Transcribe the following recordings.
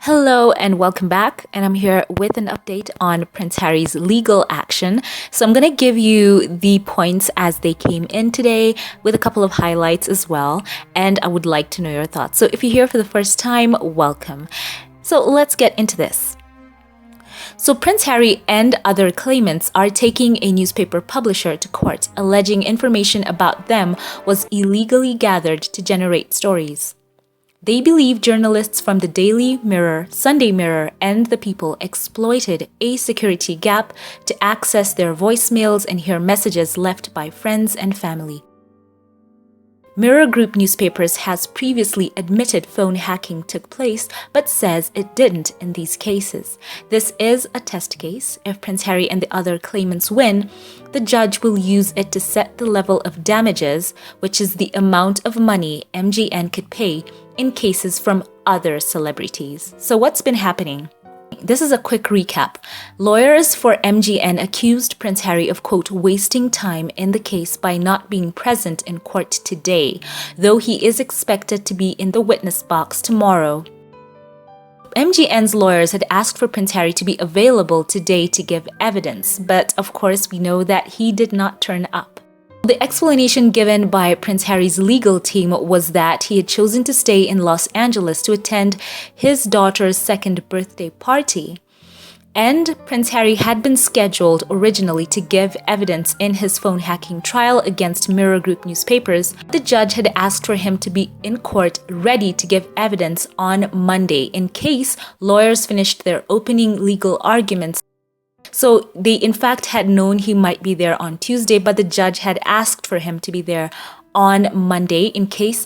Hello and welcome back, and I'm here with an update on Prince Harry's legal action. So I'm going to give you the points as they came in today with a couple of highlights as well, and I would like to know your thoughts. So if you're here for the first time, welcome. So let's get into this. So Prince Harry and other claimants are taking a newspaper publisher to court, alleging information about them was illegally gathered to generate stories. They believe journalists from the Daily Mirror, Sunday Mirror, and The People exploited a security gap to access their voicemails and hear messages left by friends and family. Mirror Group Newspapers has previously admitted phone hacking took place, but says it didn't in these cases. This is a test case. If Prince Harry and the other claimants win, the judge will use it to set the level of damages, which is the amount of money MGN could pay in cases from other celebrities. So what's been happening? This is a quick recap. Lawyers for MGN accused Prince Harry of, quote, wasting time in the case by not being present in court today, though he is expected to be in the witness box tomorrow. MGN's lawyers had asked for Prince Harry to be available today to give evidence, but of course we know that he did not turn up. The explanation given by Prince Harry's legal team was that he had chosen to stay in Los Angeles to attend his daughter's second birthday party. And Prince Harry had been scheduled originally to give evidence in his phone hacking trial against Mirror Group Newspapers. The judge had asked for him to be in court ready to give evidence on Monday in case lawyers finished their opening legal arguments. So they in fact had known he might be there on Tuesday, but the judge had asked for him to be there on Monday in case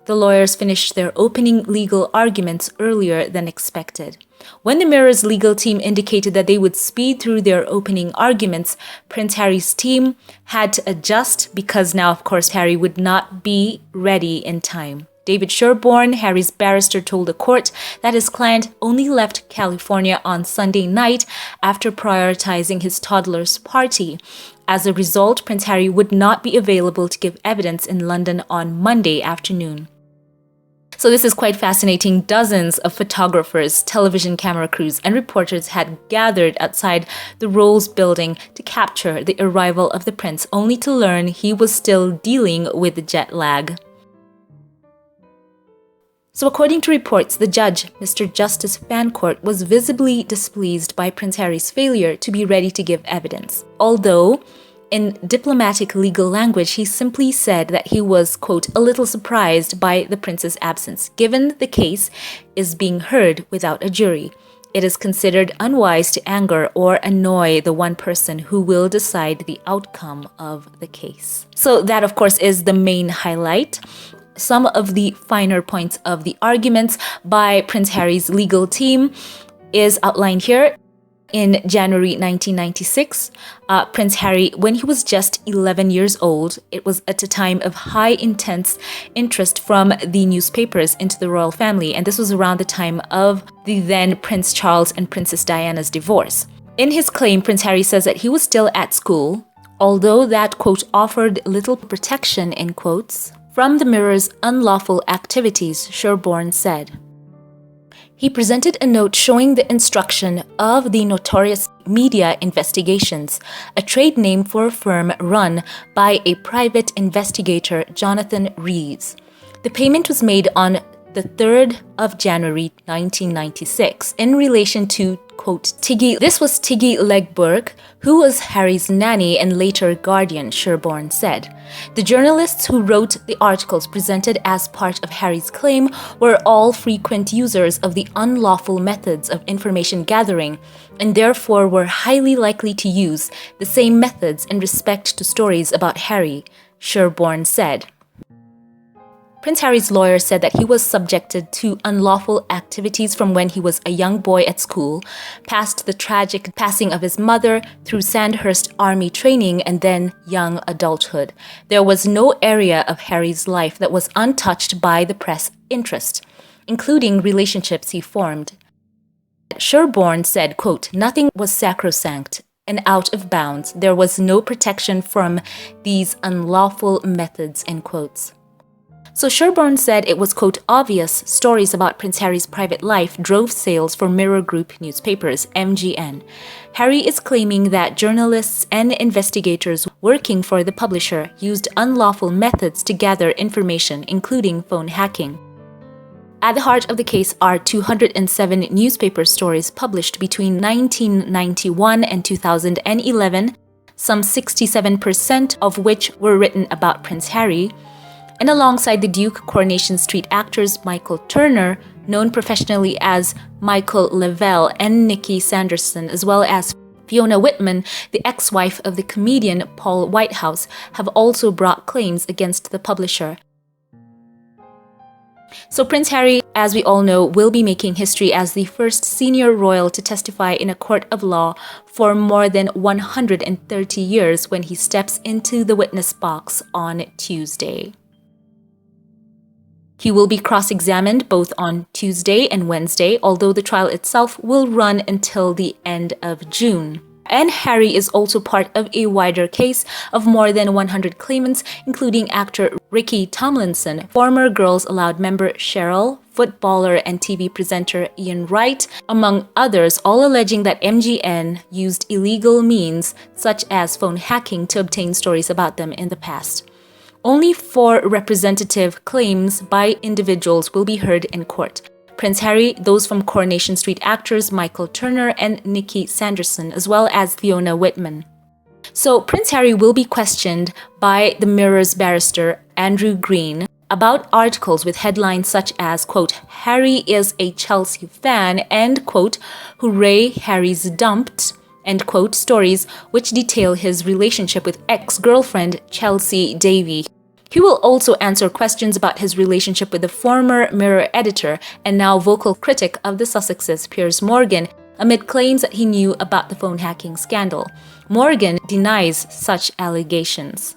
the lawyers finished their opening legal arguments earlier than expected. When the Mirror's legal team indicated that they would speed through their opening arguments, Prince Harry's team had to adjust because now, of course, Harry would not be ready in time. David Sherborne, Harry's barrister, told the court that his client only left California on Sunday night after prioritizing his toddler's party. As a result, Prince Harry would not be available to give evidence in London on Monday afternoon. So this is quite fascinating. Dozens of photographers, television camera crews, and reporters had gathered outside the Rolls building to capture the arrival of the prince, only to learn he was still dealing with the jet lag. So according to reports, the judge, Mr. Justice Fancourt, was visibly displeased by Prince Harry's failure to be ready to give evidence. Although, in diplomatic legal language, he simply said that he was, quote, a little surprised by the prince's absence, given the case is being heard without a jury. It is considered unwise to anger or annoy the one person who will decide the outcome of the case. So that, of course, is the main highlight. Some of the finer points of the arguments by Prince Harry's legal team is outlined here. In January 1996, Prince Harry, when he was just 11 years old, it was at a time of high intense interest from the newspapers into the royal family, and this was around the time of the then Prince Charles and Princess Diana's divorce. In his claim, Prince Harry says that he was still at school, although that, quote, offered little protection, in quotes, from the Mirror's unlawful activities, Sherborne said. He presented a note showing the instruction of the notorious Media Investigations, a trade name for a firm run by a private investigator, Jonathan Rees. The payment was made on the 3rd of January 1996 in relation to, quote, Tiggy. This was Tiggy Legburg, who was Harry's nanny and later guardian, Sherborne said. The journalists who wrote the articles presented as part of Harry's claim were all frequent users of the unlawful methods of information gathering and therefore were highly likely to use the same methods in respect to stories about Harry, Sherborne said. Prince Harry's lawyer said that he was subjected to unlawful activities from when he was a young boy at school, past the tragic passing of his mother, through Sandhurst Army training, and then young adulthood. There was no area of Harry's life that was untouched by the press interest, including relationships he formed. Sherborne said, quote, nothing was sacrosanct and out of bounds. There was no protection from these unlawful methods, end quotes. So Sherborne said it was, quote, obvious stories about Prince Harry's private life drove sales for Mirror Group newspapers, MGN. Harry is claiming that journalists and investigators working for the publisher used unlawful methods to gather information, including phone hacking. At the heart of the case are 207 newspaper stories published between 1991 and 2011, some 67% of which were written about Prince Harry. And alongside the Duke, Coronation Street actors Michael Turner, known professionally as Michael Lavelle, and Nikki Sanderson, as well as Fiona Whitman, the ex-wife of the comedian Paul Whitehouse, have also brought claims against the publisher. So Prince Harry, as we all know, will be making history as the first senior royal to testify in a court of law for more than 130 years when he steps into the witness box on Tuesday. He will be cross-examined both on Tuesday and Wednesday, although the trial itself will run until the end of June. And Harry is also part of a wider case of more than 100 claimants, including actor Ricky Tomlinson, former Girls Aloud member Cheryl, footballer and TV presenter Ian Wright, among others, all alleging that MGN used illegal means such as phone hacking to obtain stories about them in the past. Only 4 representative claims by individuals will be heard in court. Prince Harry, those from Coronation Street actors Michael Turner and Nikki Sanderson, as well as Fiona Whitman. So Prince Harry will be questioned by the Mirror's barrister Andrew Green about articles with headlines such as, quote, Harry is a Chelsea fan, and, quote, hooray, Harry's dumped, end quote, stories which detail his relationship with ex-girlfriend Chelsea Davy. He will also answer questions about his relationship with the former Mirror editor and now vocal critic of the Sussexes, Piers Morgan, amid claims that he knew about the phone hacking scandal. Morgan denies such allegations.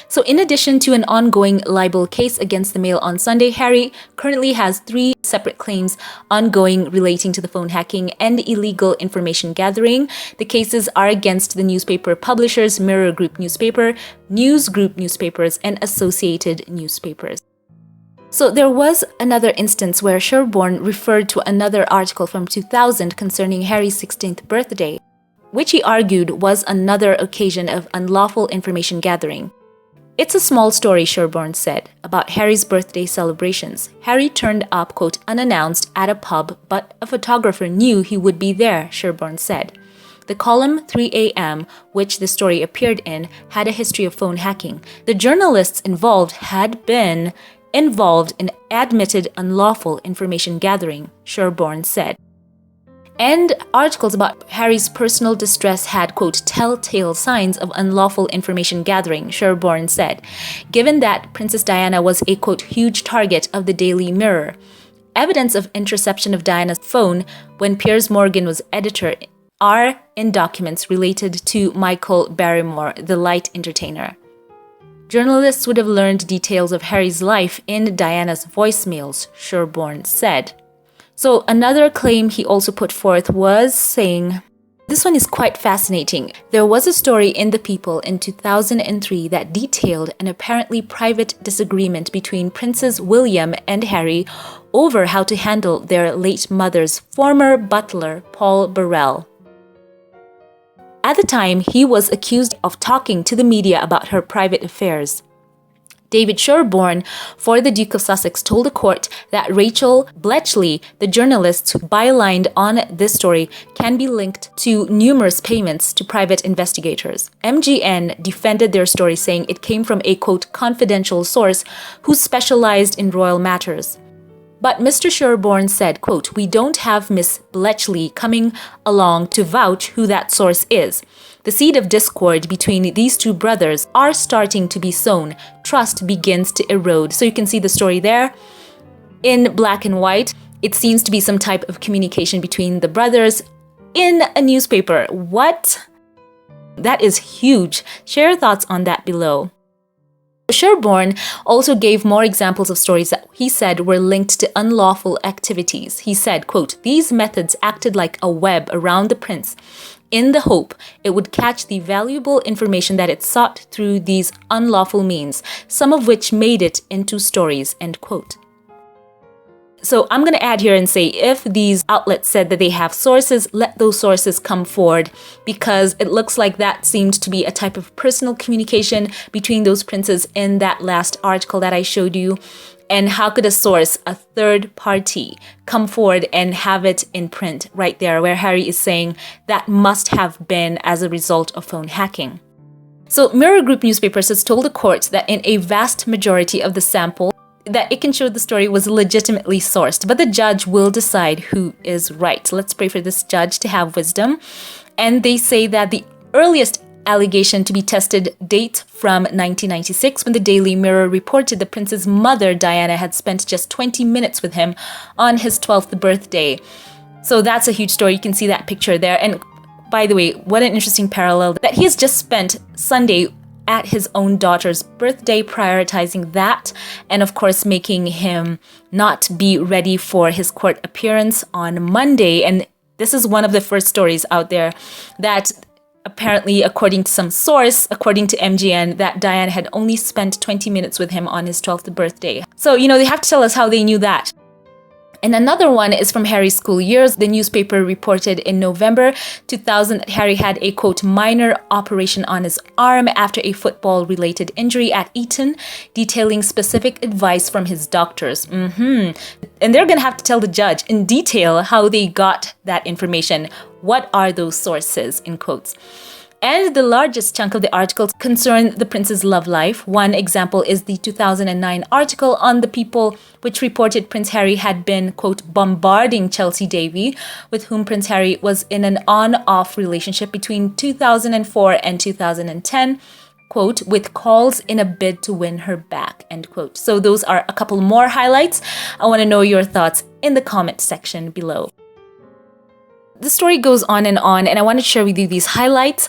So in addition to an ongoing libel case against the Mail on Sunday, Harry currently has 3 separate claims ongoing relating to the phone hacking and illegal information gathering. The cases are against the newspaper publishers, Mirror Group newspaper, News Group newspapers, and Associated newspapers. So there was another instance where Sherborne referred to another article from 2000 concerning Harry's 16th birthday, which he argued was another occasion of unlawful information gathering. It's a small story, Sherborne said, about Harry's birthday celebrations. Harry turned up, quote, unannounced at a pub, but a photographer knew he would be there, Sherborne said. The column 3 a.m., which the story appeared in, had a history of phone hacking. The journalists involved had been involved in admitted unlawful information gathering, Sherborne said. And articles about Harry's personal distress had, quote, telltale signs of unlawful information gathering, Sherborne said, given that Princess Diana was a, quote, huge target of the Daily Mirror. Evidence of interception of Diana's phone when Piers Morgan was editor are in documents related to Michael Barrymore, the light entertainer. Journalists would have learned details of Harry's life in Diana's voicemails, Sherborne said. So another claim he also put forth was saying, this one is quite fascinating. There was a story in The People in 2003 that detailed an apparently private disagreement between Princes William and Harry over how to handle their late mother's former butler, Paul Burrell. At the time, he was accused of talking to the media about her private affairs. David Sherborne for the Duke of Sussex told the court that Rachel Bletchley, the journalist who bylined on this story, can be linked to numerous payments to private investigators. MGN defended their story, saying it came from a, quote, confidential source who specialized in royal matters. But Mr. Sherborne said, quote, we don't have Miss Bletchley coming along to vouch who that source is. The seed of discord between these two brothers are starting to be sown. Trust begins to erode. So you can see the story there in black and white. It seems to be some type of communication between the brothers in a newspaper. What? That is huge. Share your thoughts on that below. Sherborne also gave more examples of stories that he said were linked to unlawful activities. He said, quote, these methods acted like a web around the prince in the hope it would catch the valuable information that it sought through these unlawful means, some of which made it into stories, end quote. So I'm going to add here and say, if these outlets said that they have sources, let those sources come forward, because it looks like that seemed to be a type of personal communication between those princes in that last article that I showed you. And how could a source, a third party, come forward and have it in print right there where Harry is saying that must have been as a result of phone hacking? So Mirror Group Newspapers has told the court that in a vast majority of the sample, that it can show the story was legitimately sourced, but the judge will decide who is right. Let's pray for this judge to have wisdom. And they say that the earliest allegation to be tested dates from 1996, when the Daily Mirror reported the prince's mother, Diana, had spent just 20 minutes with him on his 12th birthday. So that's a huge story. You can see that picture there. And by the way, what an interesting parallel that he has just spent Sunday at his own daughter's birthday, prioritizing that, and of course making him not be ready for his court appearance on Monday. And this is one of the first stories out there that apparently, according to some source, according to MGN, that Diana had only spent 20 minutes with him on his 12th birthday. So, they have to tell us how they knew that. And another one is from Harry's school years. The newspaper reported in November 2000 that Harry had a, quote, minor operation on his arm after a football-related injury at Eton, detailing specific advice from his doctors. And they're going to have to tell the judge in detail how they got that information. What are those sources, in quotes? And the largest chunk of the article concerned the prince's love life. One example is the 2009 article on The People, which reported Prince Harry had been, quote, bombarding Chelsea Davy, with whom Prince Harry was in an on-off relationship between 2004 and 2010, quote, with calls in a bid to win her back, end quote. So those are a couple more highlights. I want to know your thoughts in the comment section below. The story goes on, and I want to share with you these highlights.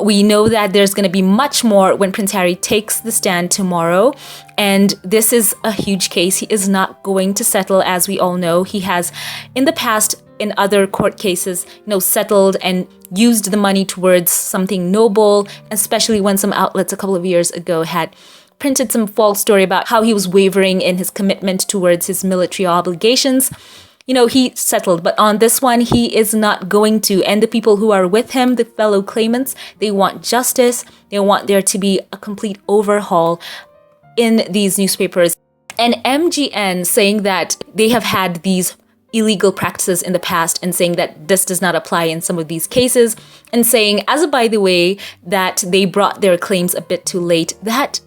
We know that there's going to be much more when Prince Harry takes the stand tomorrow. And this is a huge case. He is not going to settle, as we all know. He has, in the past, in other court cases, settled and used the money towards something noble, especially when some outlets a couple of years ago had printed some false story about how he was wavering in his commitment towards his military obligations. He settled, but on this one, he is not going to. And the people who are with him, the fellow claimants, they want justice. They want there to be a complete overhaul in these newspapers. And MGN saying that they have had these illegal practices in the past and saying that this does not apply in some of these cases, and saying, as a by the way, that they brought their claims a bit too late. That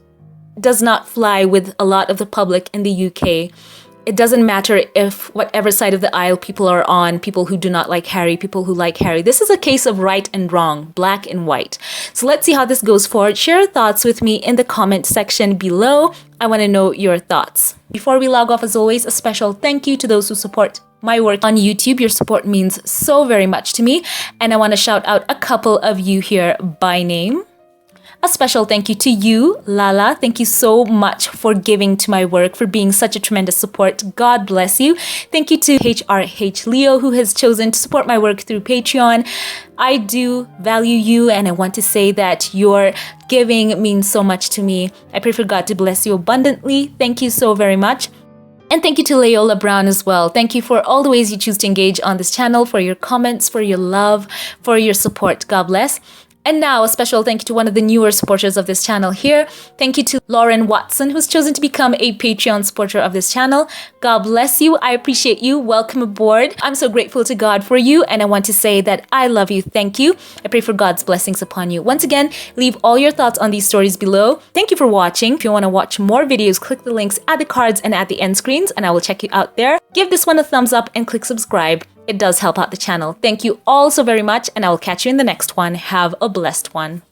does not fly with a lot of the public in the UK. It doesn't matter if whatever side of the aisle people are on, people who do not like Harry, people who like Harry. This is a case of right and wrong, black and white. So let's see how this goes forward. Share your thoughts with me in the comment section below. I want to know your thoughts. Before we log off, as always, a special thank you to those who support my work on YouTube. Your support means so very much to me. And I want to shout out a couple of you here by name. A special thank you to you, Lala. Thank you so much for giving to my work, for being such a tremendous support. God bless you. Thank you to HRH Leo, who has chosen to support my work through Patreon. I do value you, and I want to say that your giving means so much to me. I pray for God to bless you abundantly. Thank you so very much. And thank you to Leola Brown as well. Thank you for all the ways you choose to engage on this channel, for your comments, for your love, for your support. God bless. And now a special thank you to one of the newer supporters of this channel here. Thank you to Lauren Watson, who's chosen to become a Patreon supporter of this channel. God bless you. I appreciate you. Welcome aboard. I'm so grateful to God for you, and I want to say that I love you. Thank you. I pray for God's blessings upon you. Once again, leave all your thoughts on these stories below. Thank you for watching. If you want to watch more videos, click the links at the cards and at the end screens, and I will check you out there. Give this one a thumbs up and click subscribe. It does help out the channel. Thank you all so very much, and I will catch you in the next one. Have a blessed one.